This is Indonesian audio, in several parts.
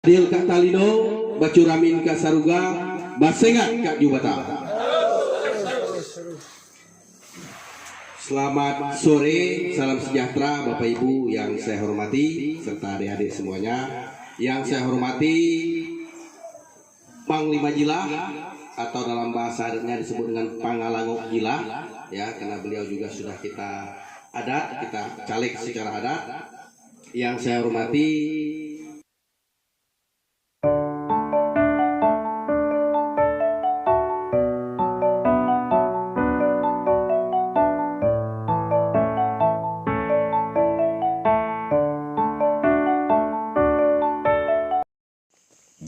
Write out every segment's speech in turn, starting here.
Adil Kak Talino, Bacuramin Kak Saruga, Basengat Kak Jubata. Selamat sore, salam sejahtera Bapak Ibu yang saya hormati serta adik-adik semuanya. Yang saya hormati Panglima Jilah atau dalam bahasa adatnya disebut dengan Pangalangok Jilah, ya, karena beliau juga sudah kita adat, kita caleg secara adat. Yang saya hormati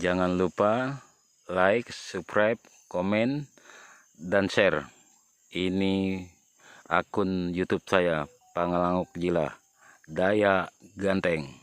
jangan lupa like, subscribe, komen, dan share. Ini akun YouTube saya, Pangalangok Jilah, Daya Ganteng.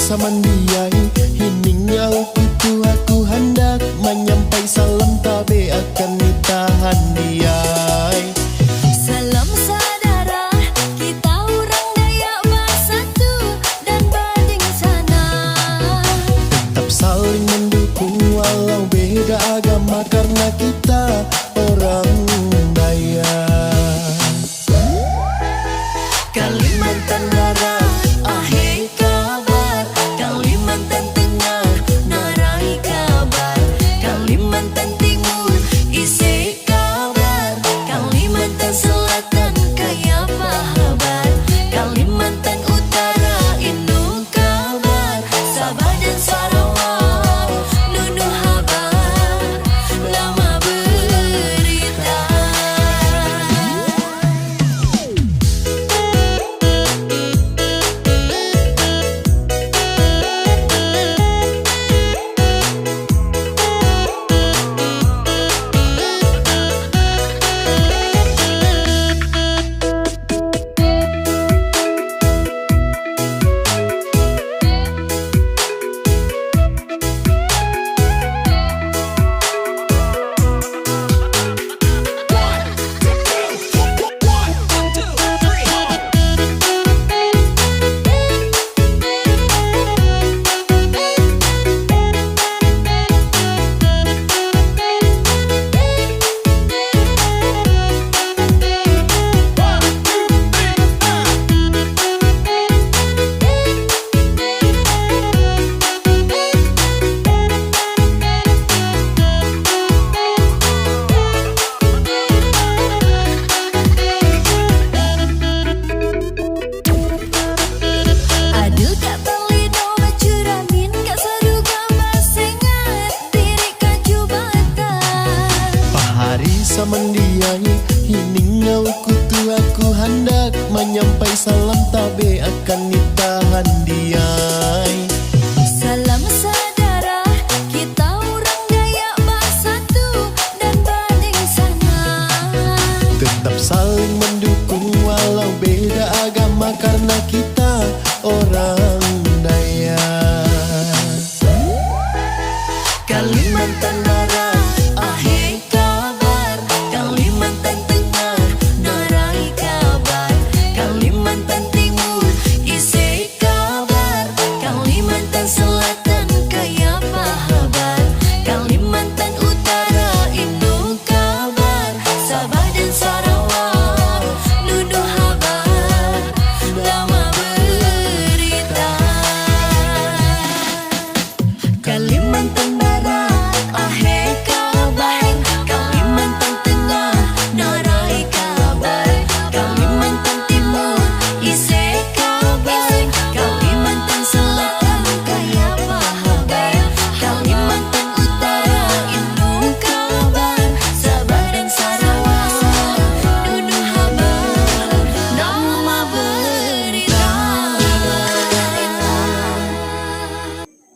Samandiai hiningnya itu aku hendak menyampai salam tabe akan ditahan diai. Salam saudara, kita orang Dayak bersatu dan banding sana. Tetap saling mendukung walau beda agama karena kita orang Dayak. Kalimantan Barat, ahai kabar, Kalimantan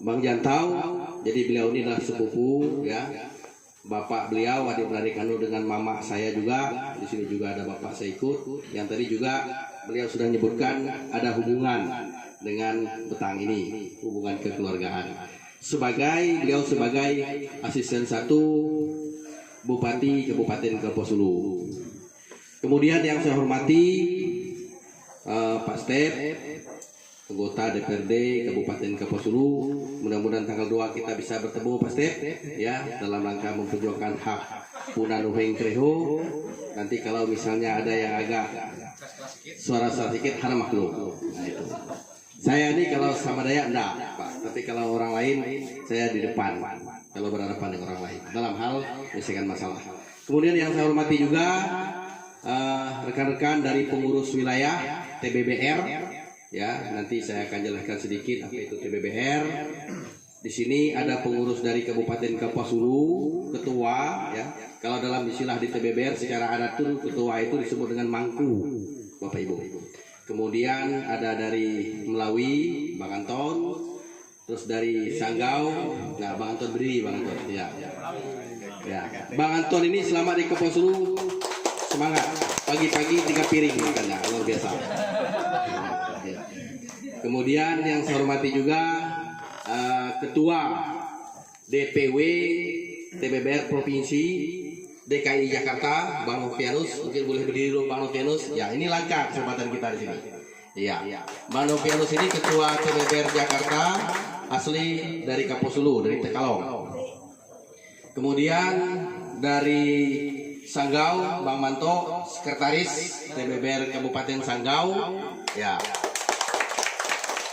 Bang Jantau. Jadi beliau ini adalah sepupu ya. Bapak beliau adik-beradik anu dengan mama saya juga. Di sini juga ada bapak saya ikut. Yang tadi juga beliau sudah menyebutkan ada hubungan dengan petang ini, hubungan kekeluargaan. Beliau sebagai asisten 1 Bupati Kabupaten Kapuas Hulu. Kemudian yang saya hormati Pak Step, anggota DPRD Kabupaten Kapuas Hulu. Mudah-mudahan tanggal 2 kita bisa bertemu Pak Step ya, dalam rangka memperjuangkan hak Puna Nuheng Kreho. Nanti kalau misalnya ada yang agak suara sedikit harap maklum. Nah itu. Saya ini kalau sama Dayak enggak, Pak. Tapi kalau orang lain saya di depan. Kalau berhadapan dengan orang lain dalam hal menyelesaikan masalah. Kemudian yang saya hormati juga rekan-rekan dari pengurus wilayah TBBR. Ya, nanti saya akan jelaskan sedikit apa itu TBBR. Di sini ada pengurus dari Kabupaten Kapuas Hulu, ketua ya. Kalau dalam istilah di TBBR secara adat itu ketua itu disebut dengan mangku, Bapak Ibu. Kemudian ada dari Melawi, Bang Anton, terus dari Sanggau, nah Bang Anton berdiri, Bang Anton, ya. Bang Anton ini selama di Kapuas Hulu semangat, pagi-pagi 3 piring makannya, luar biasa. Kemudian yang saya hormati juga Ketua DPW TBBR Provinsi DKI Jakarta, Bang Novianus. Mungkin boleh berdiri dulu Bang Novianus. Ya, ini langka kesempatan kita di sini. Iya. Bang Novianus ini Ketua TBBR Jakarta, asli dari Kapuas Hulu, dari Tekalong. Kemudian dari Sanggau, Bang Manto, Sekretaris TBBR Kabupaten Sanggau. Ya.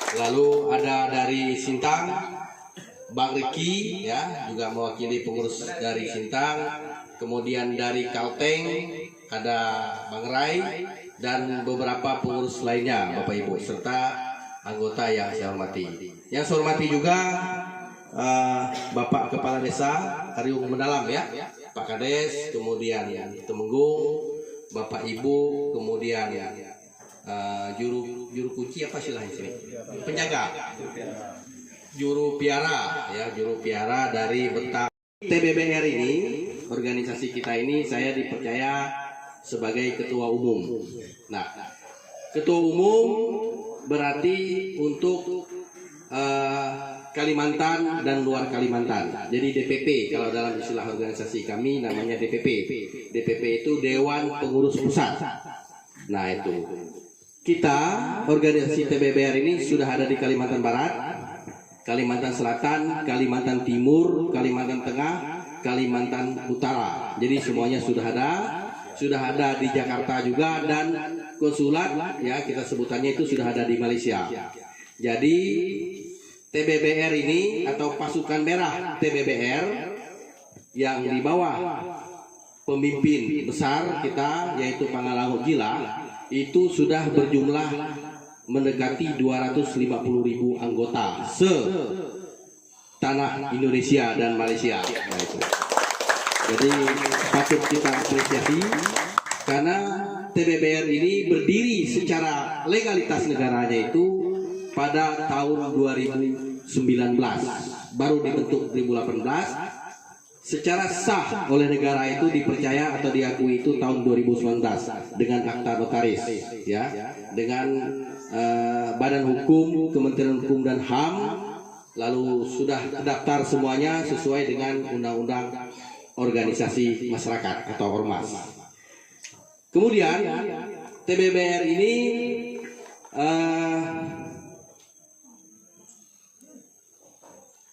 Lalu ada dari Sintang, Bang Riki, ya, juga mewakili pengurus dari Sintang. Kemudian dari Kalteng ada Bang Rai dan beberapa pengurus lainnya, Bapak Ibu, serta anggota yang saya hormati. Yang saya hormati juga Bapak Kepala Desa Kariung Mendalam ya, Pak Kades, kemudian Temenggung, Bapak Ibu, kemudian juru kunci apa istilahnya sini? Penjaga. Juru piara ya, juru piara dari Betang. TBBR ini, organisasi kita ini saya dipercaya sebagai ketua umum. Nah, ketua umum berarti untuk Kalimantan dan luar Kalimantan. Jadi DPP kalau dalam istilah organisasi kami namanya DPP. DPP itu Dewan Pengurus Pusat. Nah, itu. Kita organisasi TBBR ini sudah ada di Kalimantan Barat, Kalimantan Selatan, Kalimantan Timur, Kalimantan Tengah, Kalimantan Utara. Jadi semuanya sudah ada di Jakarta juga, dan konsulat ya kita sebutannya itu sudah ada di Malaysia. Jadi TBBR ini atau pasukan merah TBBR yang di bawah pemimpin besar kita yaitu Pangalango Gila itu sudah berjumlah mendekati 250.000 anggota tanah Indonesia dan Malaysia. Nah, itu. Jadi patut kita apresiasi karena TBBR ini berdiri secara legalitas negaranya itu pada tahun 2019, baru dibentuk 2018. Secara sah oleh negara itu dipercaya atau diakui itu tahun 2019 dengan akta notaris, ya, dengan Badan Hukum, Kementerian Hukum dan HAM, lalu sudah terdaftar semuanya sesuai dengan Undang-Undang Organisasi Masyarakat atau Ormas. Kemudian TBBR ini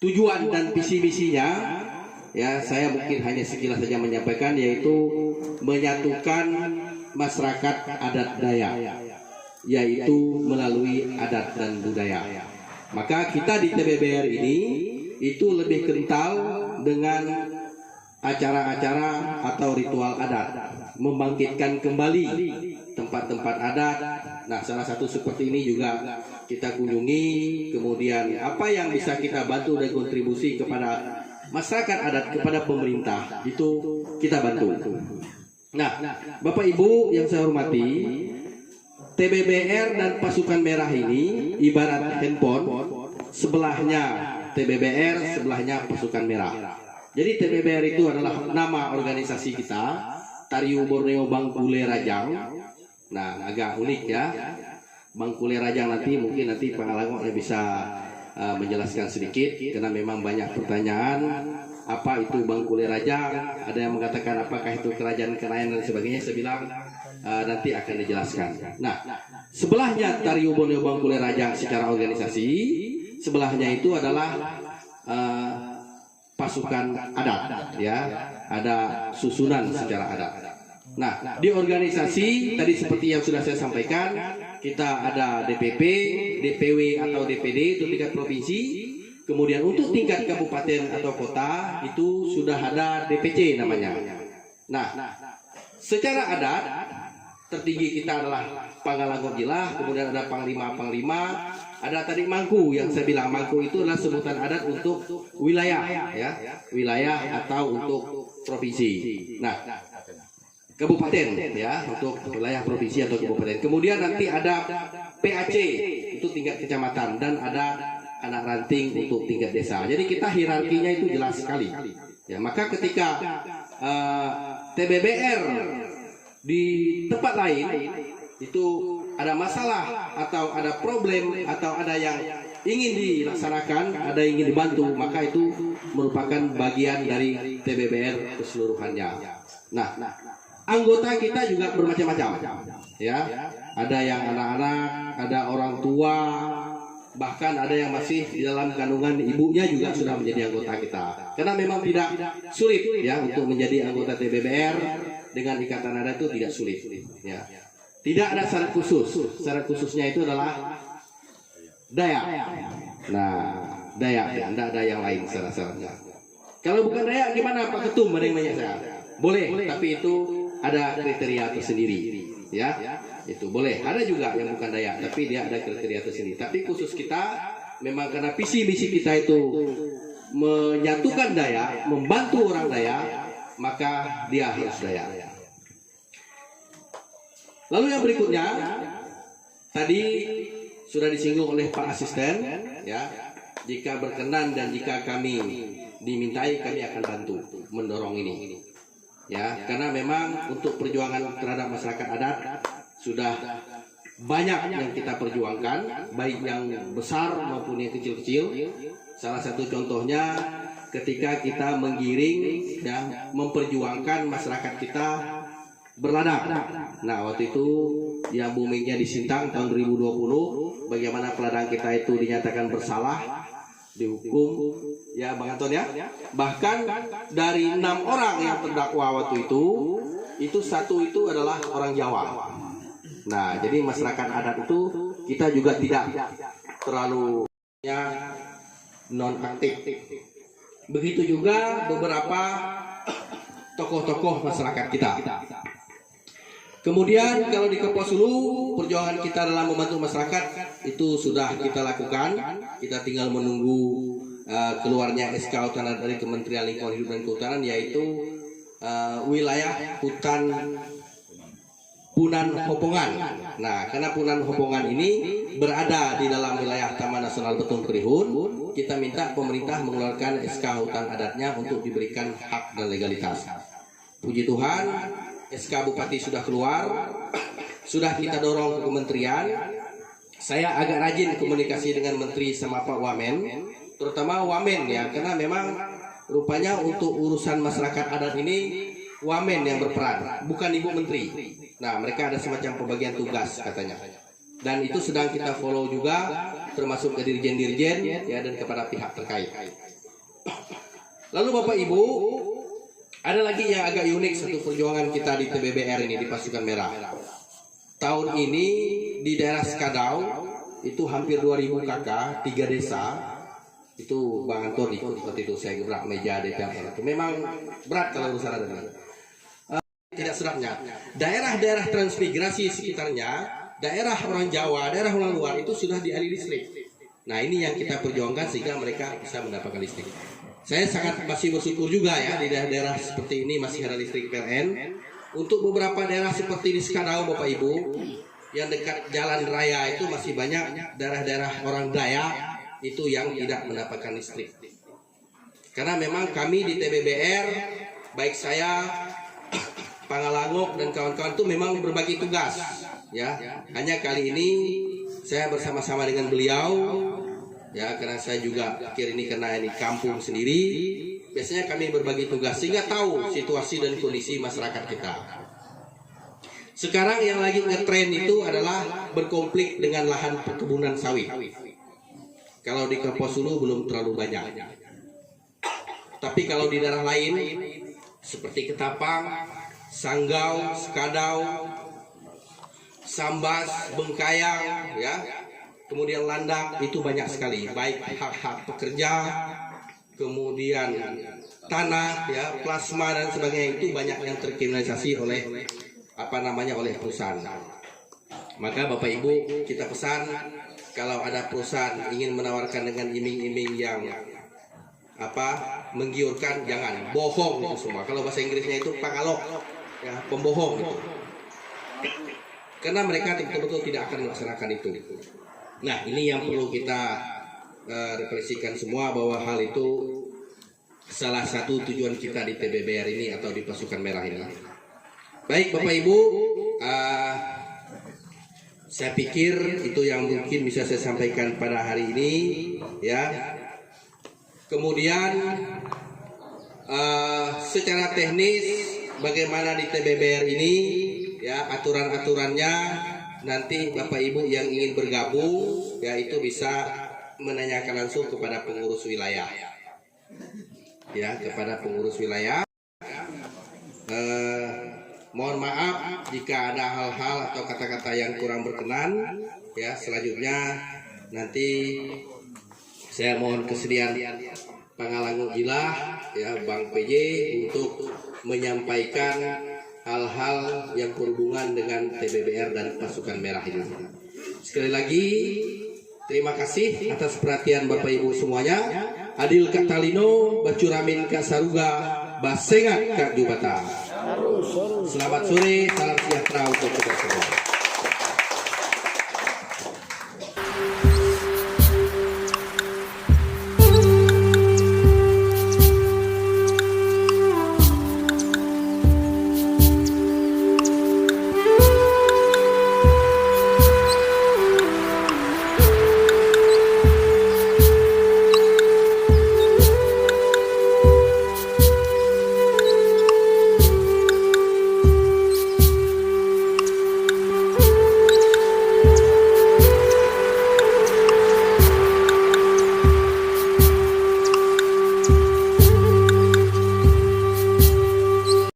tujuan dan visi misinya, ya saya mungkin hanya sekilas saja menyampaikan, yaitu menyatukan masyarakat adat Dayak, yaitu melalui adat dan budaya. Maka kita di TBBR ini itu lebih kental dengan acara-acara atau ritual adat, membangkitkan kembali tempat-tempat adat. Nah, salah satu seperti ini juga kita kunjungi. Kemudian apa yang bisa kita bantu dan kontribusi kepada masyarakat adat, kepada pemerintah, itu kita bantu. Nah, Bapak Ibu yang saya hormati, TBBR dan pasukan merah ini ibarat handphone, sebelahnya TBBR, sebelahnya Pasukan Merah. Jadi TBBR itu adalah nama organisasi kita, Tariu Borneo Bangkule Rajang. Nah, agak unik ya. Bangkule Rajang mungkin nanti Pak Alangok bisa menjelaskan sedikit, karena memang banyak pertanyaan. Apa itu Bangkule Rajang? Ada yang mengatakan apakah itu kerajaan Kenayan dan sebagainya. Saya bilang nanti akan dijelaskan. Nah, sebelahnya Tariu Borneo Bangkule Rajang secara organisasi, sebelahnya itu adalah pasukan adat, ya, ada susunan secara adat. Nah, di organisasi tadi seperti yang sudah saya sampaikan, kita ada DPP, DPW atau DPD itu tingkat provinsi. Kemudian untuk tingkat kabupaten atau kota itu sudah ada DPC namanya. Nah, secara adat tertinggi kita adalah Pangalangok Jilah, kemudian ada Panglima, ada tadi Mangku yang saya bilang. Mangku itu adalah sebutan adat untuk wilayah, ya, wilayah atau untuk provinsi. Nah, kabupaten ya, untuk wilayah provinsi atau kabupaten. Kemudian nanti ada PAC itu tingkat kecamatan, dan ada anak ranting untuk tingkat desa. Jadi kita hierarkinya itu jelas sekali. Ya, maka ketika TBBR di tempat lain itu ada masalah atau ada problem atau ada yang ingin dilaksanakan, ada yang ingin dibantu, maka itu merupakan bagian dari TBBR keseluruhannya. Nah, anggota kita juga bermacam-macam, ya. Ada yang anak-anak, ada orang tua, bahkan ada yang masih di dalam kandungan ibunya juga sudah menjadi anggota kita. Karena memang tidak sulit ya untuk menjadi anggota TBBR, dengan ikatan adat itu tidak sulit, ya. Tidak ada syarat khusus. Syarat khususnya itu adalah Dayak. Nah, Dayak ya, tidak ada yang lain syarat-syaratnya. Kalau bukan Dayak gimana Pak Ketum? Ada yang nanya saya. Boleh, tapi itu ada kriteria tersendiri, ya. Itu boleh. Ada juga yang bukan Dayak, tapi dia ada kriteria tersendiri. Tapi khusus kita memang karena visi misi kita itu menyatukan Dayak, membantu orang Dayak, maka dia harus Dayak. Lalu yang berikutnya tadi sudah disinggung oleh Pak Asisten, ya. Jika berkenan dan jika kami dimintai, kami akan bantu mendorong ini. Ya, karena memang untuk perjuangan terhadap masyarakat adat sudah banyak yang kita perjuangkan, baik yang besar maupun yang kecil-kecil. Salah satu contohnya ketika kita menggiring dan memperjuangkan masyarakat kita berladang. Nah, waktu itu yang boomingnya di Sintang tahun 2020, bagaimana peladang kita itu dinyatakan bersalah, dihukum, ya Bang Anton ya. Bahkan dari 6 orang yang terdakwa waktu itu satu itu adalah orang Jawa. Nah, jadi masyarakat adat itu kita juga tidak terlalu non-aktif. Begitu juga beberapa tokoh-tokoh masyarakat kita. Kemudian kalau di Kapuasulu, perjuangan kita dalam membantu masyarakat itu sudah kita lakukan. Kita tinggal menunggu keluarnya SK hutan dari Kementerian Lingkungan Hidup dan Kehutanan, yaitu wilayah hutan Punan Hopongan. Nah, karena Punan Hopongan ini berada di dalam wilayah Taman Nasional Betung Kerihun, kita minta pemerintah mengeluarkan SK hutan adatnya untuk diberikan hak dan legalitas. Puji Tuhan, SK Bupati sudah keluar, sudah kita dorong ke kementerian. Saya agak rajin komunikasi dengan Menteri sama Pak Wamen, terutama Wamen ya, karena memang rupanya untuk urusan masyarakat adat ini Wamen yang berperan, bukan Ibu Menteri. Nah, mereka ada semacam pembagian tugas katanya, dan itu sedang kita follow juga, termasuk ke dirjen-dirjen ya, dan kepada pihak terkait. Lalu Bapak Ibu, ada lagi yang agak unik satu perjuangan kita di TBBR ini, di Pasukan Merah. Tahun ini di daerah Skadau itu hampir 2000 KK, 3 desa. Itu Bang Anton ikut seperti itu, saya gerak meja DPR. Itu memang berat kalau urusan ada ini. Tidak sedapnya. Daerah-daerah transmigrasi sekitarnya, daerah orang Jawa, daerah orang luar itu sudah dialiri listrik. Nah, ini yang kita perjuangkan sehingga mereka bisa mendapatkan listrik. Saya sangat masih bersyukur juga ya, di daerah-daerah seperti ini masih ada listrik PLN. Untuk beberapa daerah seperti di Skadau Bapak Ibu, yang dekat jalan raya itu masih banyak daerah-daerah orang Dayak itu yang tidak mendapatkan listrik. Karena memang kami di TBBR, baik saya, Pangalangok dan kawan-kawan itu memang berbagi tugas, ya. Hanya kali ini saya bersama-sama dengan beliau, ya, karena saya juga pikir ini karena ini kampung sendiri. Biasanya kami berbagi tugas sehingga tahu situasi dan kondisi masyarakat kita. Sekarang yang lagi ngetren itu adalah berkonflik dengan lahan perkebunan sawit. Kalau di Kapuas Hulu belum terlalu banyak. Tapi kalau di daerah lain seperti Ketapang, Sanggau, Sekadau, Sambas, Bengkayang, ya, kemudian Landak, itu banyak sekali. Baik hak-hak pekerja, kemudian tanah, ya, plasma dan sebagainya, itu banyak yang terkriminalisasi oleh oleh perusahaan. Maka Bapak Ibu, kita pesan kalau ada perusahaan ingin menawarkan dengan iming-iming yang menggiurkan, jangan, bohong itu semua. Kalau bahasa Inggrisnya itu pangalok, ya, pembohong itu. Karena mereka betul-betul tidak akan melaksanakan itu. Nah, ini yang perlu kita refleksikan semua, bahwa hal itu salah satu tujuan kita di TBBR ini atau di Pasukan Merah ini. Baik Bapak Ibu, saya pikir itu yang mungkin bisa saya sampaikan pada hari ini, ya. Kemudian secara teknis bagaimana di TBBR ini, ya, aturan-aturannya nanti Bapak Ibu yang ingin bergabung, ya, itu bisa menanyakan langsung kepada pengurus wilayah, ya, kepada pengurus wilayah. Mohon maaf jika ada hal-hal atau kata-kata yang kurang berkenan, ya. Selanjutnya nanti saya mohon kesediaan Pangalangok Jilah, ya, Bang PJ untuk menyampaikan hal-hal yang berhubungan dengan TBBR dan Pasukan Merah ini. Sekali lagi terima kasih atas perhatian Bapak Ibu semuanya. Adil Kak Talino, Bacuramin Kak Saruga, Basengat Kak Jubata. Selamat sore, salam sejahtera untuk kita semua.